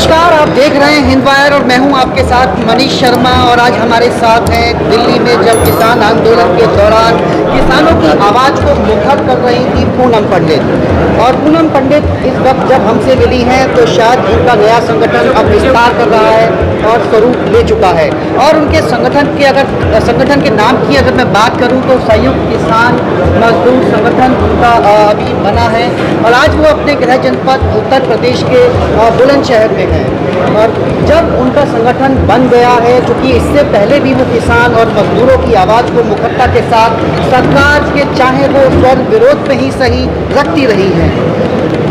नमस्कार, आप देख रहे हैं हिंद वायर और मैं हूं आपके साथ मनीष शर्मा। और आज हमारे साथ हैं दिल्ली में जब किसान आंदोलन के दौरान किसानों की आवाज़ को मुखर कर रही थी पूनम पंडित। और पूनम पंडित इस वक्त जब हमसे मिली हैं तो शायद इनका नया संगठन अब विस्तार कर रहा है और स्वरूप ले चुका है। और उनके संगठन के नाम की अगर मैं बात करूँ तो संयुक्त किसान मजदूर संगठन उनका अभी बना है। और आज वो अपने गृह जनपद उत्तर प्रदेश के बुलंदशहर में है। और जब उनका संगठन बन गया है, चूँकि इससे पहले भी वो किसान और मजदूरों की आवाज़ को मुखरता के साथ सरकार के चाहे वो स्वर विरोध में ही सही रखती रही है,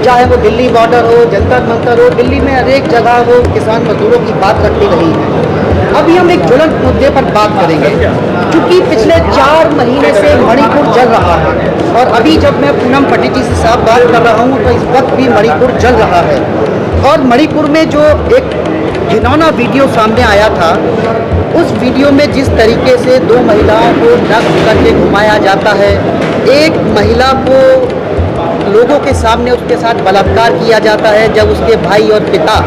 चाहे वो दिल्ली बॉर्डर हो, जंतर मंतर हो, दिल्ली में हर एक जगह वो किसान मजदूरों की बात रखती रही है। अभी हम एक ज्वलंत मुद्दे पर बात करेंगे। चूँकि पिछले 4 महीने से मणिपुर जल रहा है और अभी जब मैं पूनम पंडित जी से साफ बात कर रहा हूँ तो इस वक्त भी मणिपुर जल रहा है। और मणिपुर में जो एक घिनौना वीडियो सामने आया था, उस वीडियो में जिस तरीके से 2 महिलाओं को नग्न करके घुमाया जाता है, एक महिला को लोगों के सामने उसके साथ बलात्कार किया जाता है, जब उसके भाई और पिता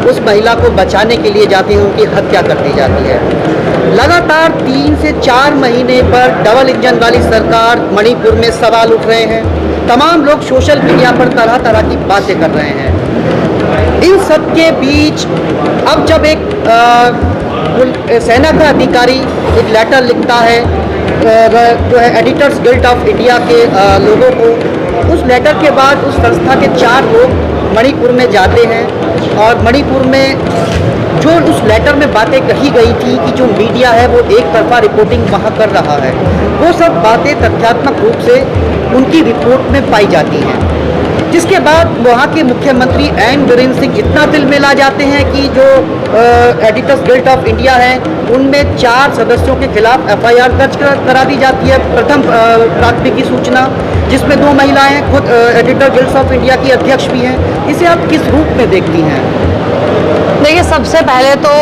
उस महिला को बचाने के लिए जाते हैं उनकी हत्या कर दी जाती है। लगातार 3 से 4 महीने पर डबल इंजन वाली सरकार मणिपुर में सवाल उठ रहे हैं। तमाम लोग सोशल मीडिया पर तरह तरह की बातें कर रहे हैं। इन सब के बीच अब जब एक सेना का अधिकारी एक लेटर लिखता है जो है एडिटर्स गिल्ड ऑफ इंडिया के लोगों को, उस लेटर के बाद उस संस्था के 4 लोग मणिपुर में जाते हैं। और मणिपुर में जो उस लेटर में बातें कही गई थी कि जो मीडिया है वो एक तरफा रिपोर्टिंग वहाँ कर रहा है, वो सब बातें तथ्यात्मक रूप से उनकी रिपोर्ट में पाई जाती हैं। जिसके बाद वहाँ के मुख्यमंत्री एन बीरेन सिंह इतना दिल में ला जाते हैं कि जो एडिटर्स गिल्ड ऑफ इंडिया है उनमें 4 सदस्यों के खिलाफ FIR दर्ज करा दी जाती है। प्रथम प्राथमिकी सूचना, जिसमें 2 महिलाएं हैं, खुद एडिटर गिल्ड ऑफ इंडिया की अध्यक्ष भी हैं। इसे आप किस रूप में देखती हैं? देखिए, सबसे पहले तो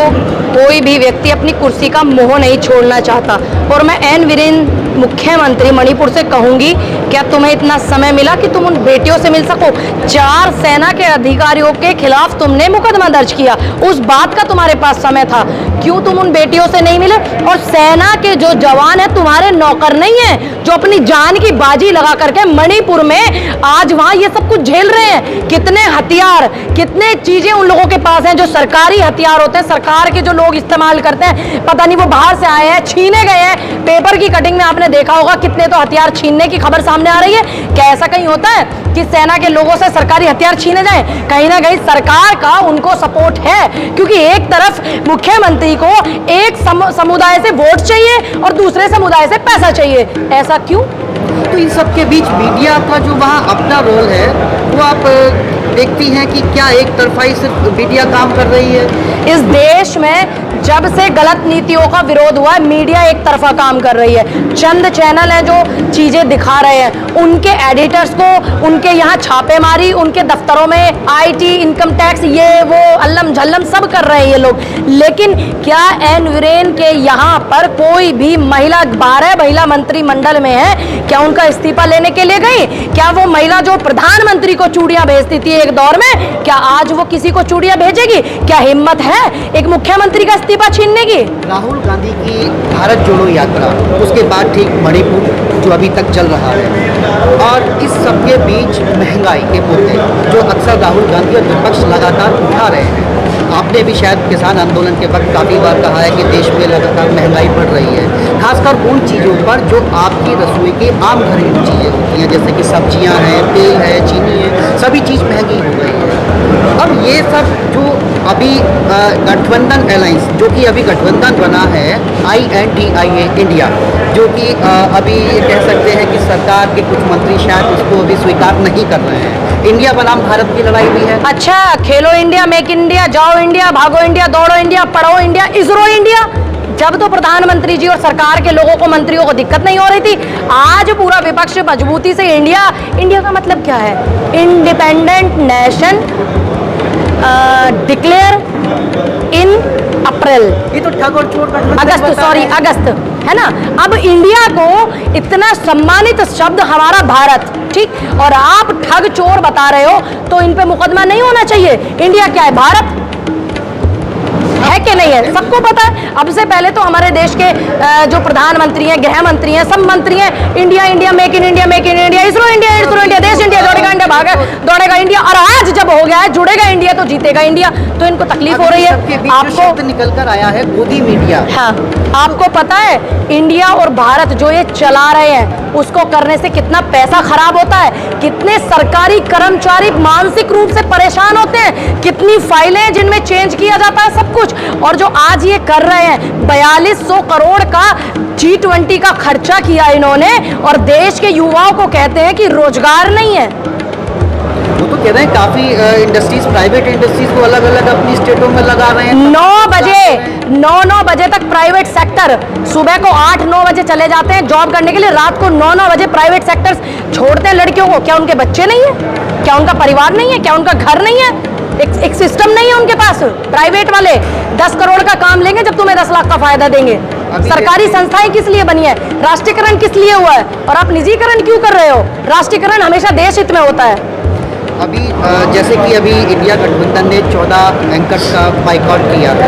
कोई भी व्यक्ति अपनी कुर्सी का मोह नहीं छोड़ना चाहता। और मैं एन बीरेन मुख्यमंत्री मणिपुर से कहूंगी, क्या तुम्हें इतना समय मिला कि तुम उन बेटियों से मिल सको? 4 सेना के अधिकारियों के खिलाफ तुमने मुकदमा दर्ज किया, उस बात का तुम्हारे पास समय था, क्यों तुम उन बेटियों से नहीं मिले? और सेना के जो जवान हैं तुम्हारे नौकर नहीं हैं, जो अपनी जान की बाजी लगा करके मणिपुर में आज वहां ये सब कुछ झेल रहे हैं। कितने हथियार, कितने चीजें उन लोगों के पास हैं जो सरकारी हथियार होते हैं, सरकार के जो लोग इस्तेमाल करते हैं, पता नहीं वो बाहर से आए हैं, छीने गए हैं। पेपर की कटिंग में आपने देखा होगा कितने तो हथियार छीनने की खबर सामने आ रही है। क्या ऐसा कहीं होता है कि सेना के लोगों से सरकारी हथियार छीने जाएं? कहीं ना कहीं सरकार का उनको सपोर्ट है, क्योंकि एक तरफ मुख्यमंत्री को एक समुदाय से वोट चाहिए और दूसरे समुदाय से पैसा चाहिए। ऐसा क्यों? तो इन सब के बीच मीडिया का जो वहाँ अपना रोल है वो आप देखती हैं कि क्या एक तरफा सिर्फ मीडिया काम कर रही है? इस देश में जब से गलत नीतियों का विरोध हुआ है, मीडिया एक तरफा काम कर रही है। चंद चैनल हैं जो चीजें दिखा रहे हैं, उनके एडिटर्स को उनके यहाँ छापेमारी, उनके दफ्तरों में IT, इनकम टैक्स, ये वो अल्लम झल्लम सब कर रहे हैं ये लोग। लेकिन क्या एन बीरेन के यहाँ पर कोई भी महिला 12 महिला मंत्रिमंडल में है, क्या उनका इस्तीफा लेने के लिए गई? क्या वो महिला जो प्रधानमंत्री को चूड़ियां भेजती थी एक दौर में, क्या आज वो किसी को चूड़ियां भेजेगी? क्या हिम्मत है एक मुख्यमंत्री का इस्तीफा छीनने की? राहुल गांधी की भारत जोड़ो यात्रा, उसके बाद ठीक मणिपुर जो अभी तक चल रहा है, और इस सब के बीच महंगाई के मुद्दे जो अक्सर राहुल गांधी और विपक्ष लगातार उठा रहे हैं। आपने भी शायद किसान आंदोलन के वक्त काफ़ी बार कहा है कि देश में लगातार महंगाई बढ़ रही है, खासकर उन चीज़ों पर जो आपकी रसोई की आम घरेलू चीज़ें होती हैं, जैसे कि सब्जियां हैं, तेल है, चीनी है, सभी चीज़ महंगी हो गई है। अब ये सब जो अभी गठबंधन अलायंस, जो कि अभी गठबंधन बना है INDIA इंडिया, जो कि अभी कह सकते हैं कि सरकार के कुछ मंत्री शायद उसको अभी स्वीकार नहीं कर रहे हैं। इंडिया बनाम भारत की लड़ाई भी है। अच्छा, खेलो इंडिया, मेक इंडिया, जाओ इंडिया, भागो इंडिया, दौड़ो इंडिया, पढ़ो इंडिया, इसरो इंडिया। जब तो प्रधानमंत्री जी और सरकार के लोगों को, मंत्रियों को दिक्कत नहीं हो रही थी, आज पूरा विपक्ष मजबूती से इंडिया। इंडिया का मतलब क्या है? इंडिपेंडेंट नेशन डिक्लेयर इन अप्रैल, ये तो ठग और चोर का अगस्त है ना। अब इंडिया को इतना सम्मानित शब्द हमारा भारत, ठीक, और आप ठग चोर बता रहे हो, तो इन पे मुकदमा नहीं होना चाहिए। इंडिया क्या है? भारत। है कि नहीं है, सबको पता है। अब से पहले तो हमारे देश के जो प्रधानमंत्री हैं, गृह मंत्री हैं, सब मंत्री हैं, India India, make in India, make in India, ISRO India, ISRO India, देश इंडिया, दौड़ेगा इंडिया, भागा दौड़ेगा इंडिया। और आज जब हो गया है जुड़ेगा इंडिया तो जीतेगा इंडिया, तो इनको तकलीफ हो रही है। आपको निकल कर आया है गोदी मीडिया। हाँ, आपको पता है इंडिया और भारत जो ये चला रहे हैं उसको करने से कितना पैसा खराब होता है, कितने सरकारी कर्मचारी मानसिक रूप से परेशान होते हैं, कितनी फाइलें जिनमें चेंज किया जाता है सब कुछ। और जो आज ये कर रहे हैं 4200 करोड़ का G20 का खर्चा किया इन्होंने, और देश के युवाओं को कहते हैं कि रोजगार नहीं है। वो तो कह रहे हैं काफी इंडस्ट्रीज, प्राइवेट इंडस्ट्रीज को अलग अलग अपनी स्टेटों में लगा रहे हैं। 9 बजे तक प्राइवेट सेक्टर, सुबह को 8-9 बजे चले जाते हैं जॉब करने के लिए, रात को 9 बजे प्राइवेट सेक्टर छोड़ते हैं लड़कियों को। क्या उनके बच्चे नहीं है? क्या उनका परिवार नहीं है? क्या उनका घर नहीं है? एक सिस्टम नहीं है उनके पास। प्राइवेट वाले 10 करोड़ का काम लेंगे जब तुम्हें 10 लाख का फायदा देंगे। सरकारी संस्थाएं किस लिए बनी है? राष्ट्रीयकरण किस लिए हुआ है? और आप निजीकरण क्यों कर रहे हो? राष्ट्रीयकरण हमेशा देश हित में होता है। अभी जैसे कि अभी इंडिया गठबंधन ने 14 एंकर्स का बाइकआउट किया है,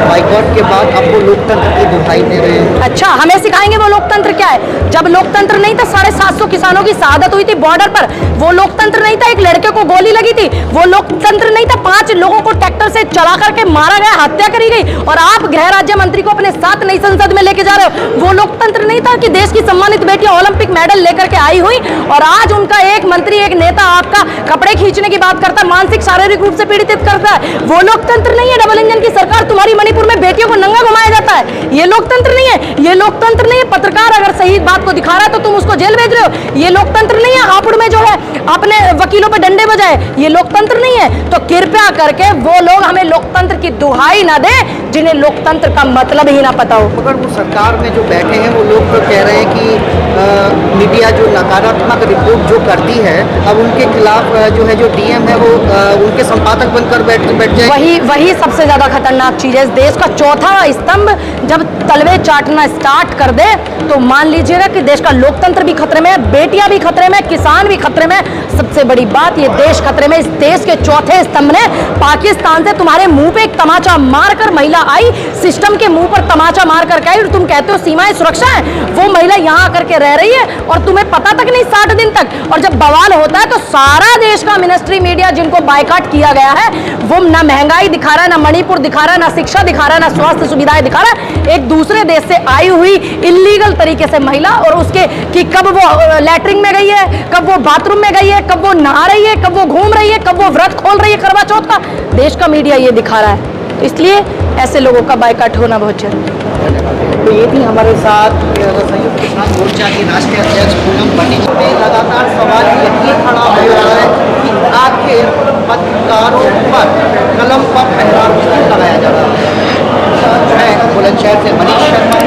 बाइकआउट के बाद अब वो लोकतंत्र की दुहाई दे रहे हैं। अच्छा, हमें सिखाएंगे वो लोकतंत्र क्या है? जब लोकतंत्र नहीं था, 750 किसानों की शहादत हुई थी बॉर्डर पर, वो लोकतंत्र नहीं था? एक लड़के को गोली लगी थी, वो लोकतंत्र नहीं था? 5 लोगों को ट्रैक्टर से चला करके मारा गया, हत्या करी गई, और आप गृह राज्य मंत्री को अपने साथ नई संसद में लेके जा रहे हो। वो लोकतंत्र नहीं था कि देश की सम्मानित बेटियां ओलंपिक मेडल लेकर के आई हुई, और आज उनका एक मंत्री, एक नेता आपका कपड़े खींचने की बात करता है, मानसिक शारीरिक रूप से पीड़ित करता है। वो लोकतंत्र नहीं है। डबल इंजन की सरकार, तुम्हारी मणिपुर में बेटियों को नंगा घुमाया जाता है, ये लोकतंत्र नहीं है। ये लोकतंत्र नहीं है। पत्रकार अगर सही बात को दिखा रहा है तो तुम उसको जेल भेज रहे हो, ये लोकतंत्र नहीं है। हापुड़ में जो है अपने वकीलों पे डंडे बजाए, ये लोकतंत्र नहीं है। तो कृपया करके वो लोग हमें लोकतंत्र की दुहाई ना दे जिन्हें लोकतंत्र का मतलब ही ना पता हो। मगर वो सरकार में जो बैठे हैं वो लोग तो कह रहे हैं कि मीडिया जो नकारात्मक रिपोर्ट जो करती है, अब उनके खिलाफ जो है, जो डीएम है वो उनके संपादक बनकर बैठ जाए। वही सबसे ज्यादा खतरनाक चीज है। इस देश का चौथा स्तंभ जब तलवे चाटना स्टार्ट कर दे तो मान लीजिएगा कि देश का लोकतंत्र भी खतरे में है, बेटियां भी खतरे में, किसान भी खतरे में, सबसे बड़ी बात ये देश खतरे में। इस देश के चौथे स्तंभ ने पाकिस्तान से तुम्हारे मुंह पे एक तमाचा मारकर महिला आई, सिस्टम के मुंह पर तमाचा मार करके आई, और तुम कहते हो सीमाएं सुरक्षा है। वो महिला यहाँ आकर के रह रही है और तुम्हें पता तक नहीं 60 दिन तक। और जब बवाल होता है तो सारा देश का मिनिस्ट्री मीडिया जिनको बायकॉट किया गया है वो ना महंगाई दिखा रहा है, ना मणिपुर दिखा रहा है, ना शिक्षा दिखा रहा है, ना स्वास्थ्य सुविधाएं दिखा रहा है। एक दूसरे देश से आई हुई इलीगल तरीके से महिला, और उसके कि कब वो लैट्रिन में गई है, कब वो बाथरूम में गई है, कब वो नहा रही है, कब वो घूम रही है, कब वो व्रत खोल रही है करवा चौथ का, देश का मीडिया ये दिखा रहा है। तो इसलिए ऐसे लोगों का बायकॉट होना बहुत जरूरी है। तो ये भी हमारे साथ संयुक्त किसान मोर्चा के राष्ट्रीय अध्यक्ष पूनम बनिज में लगातार सवाल ये खड़ा हो रहा है कि आखिर पत्रकारों पर कलम पर पहरा क्यों लगाया जा रहा है। मैं बुलंदशहर से मनीष शर्मा।